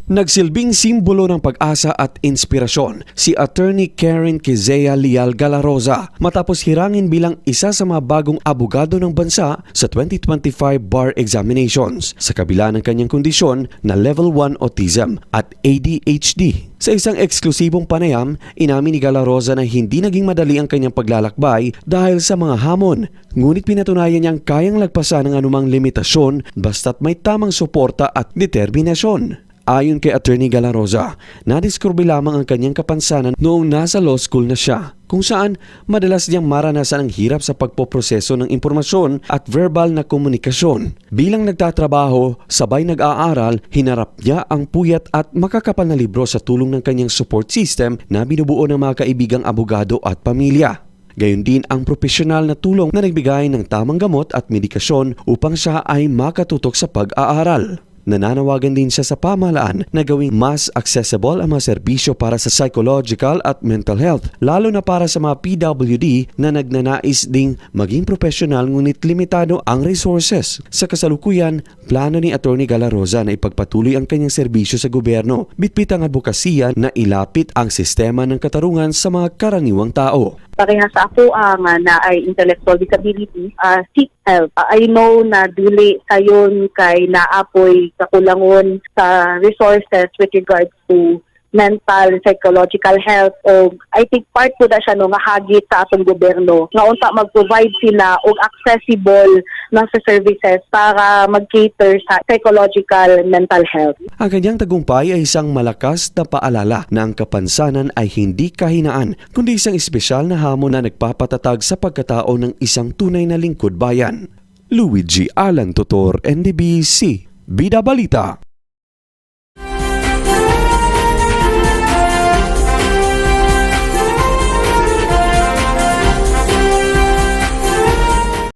Nagsilbing simbolo ng pag-asa at inspirasyon si Attorney Karen Quezea Leal Galaroza matapos hirangin bilang isa sa mga bagong abogado ng bansa sa 2025 bar examinations sa kabila ng kanyang kondisyon na level 1 autism at ADHD. Sa isang eksklusibong panayam, inamin ni Galaroza na hindi naging madali ang kanyang paglalakbay dahil sa mga hamon. Ngunit pinatunayan niyang kayang lagpasan ng anumang limitasyon basta't may tamang suporta at determinasyon. Ayon kay Attorney Galaroza, nadiskubre lamang ang kanyang kapansanan noong nasa law school na siya, kung saan madalas niyang maranasan ang hirap sa pagpoproseso ng impormasyon at verbal na komunikasyon. Bilang nagtatrabaho, sabay nag-aaral, hinarap niya ang puyat at makakapal na libro sa tulong ng kanyang support system na binubuo ng mga kaibigang abogado at pamilya. Gayon din ang profesional na tulong na nagbigay ng tamang gamot at medikasyon upang siya ay makatutok sa pag-aaral. Nananawagan din siya sa pamahalaan na gawing mas accessible ang mga serbisyo para sa psychological at mental health, lalo na para sa mga PWD na nagnanais ding maging profesional ngunit limitado ang resources. Sa kasalukuyan, plano ni Attorney Galaroza na ipagpatuloy ang kanyang serbisyo sa gobyerno, bitbit ang advokasya na ilapit ang sistema ng katarungan sa mga karaniwang tao. Parehas ako na ay intellectual disability, seek help. I know na dili sayon kay naapoy kakulangon sa resources with regards to mental, psychological health, o I think part po na siya no, nga hagit sa atong gobyerno nga unta mag-provide sila og accessible ng services para mag-cater sa psychological mental health. Ang kanyang tagumpay ay isang malakas na paalala na ang kapansanan ay hindi kahinaan, kundi isang espesyal na hamon na nagpapatatag sa pagkatao ng isang tunay na lingkod bayan. Luigi Alan Tutor, NDBC, Bida Balita.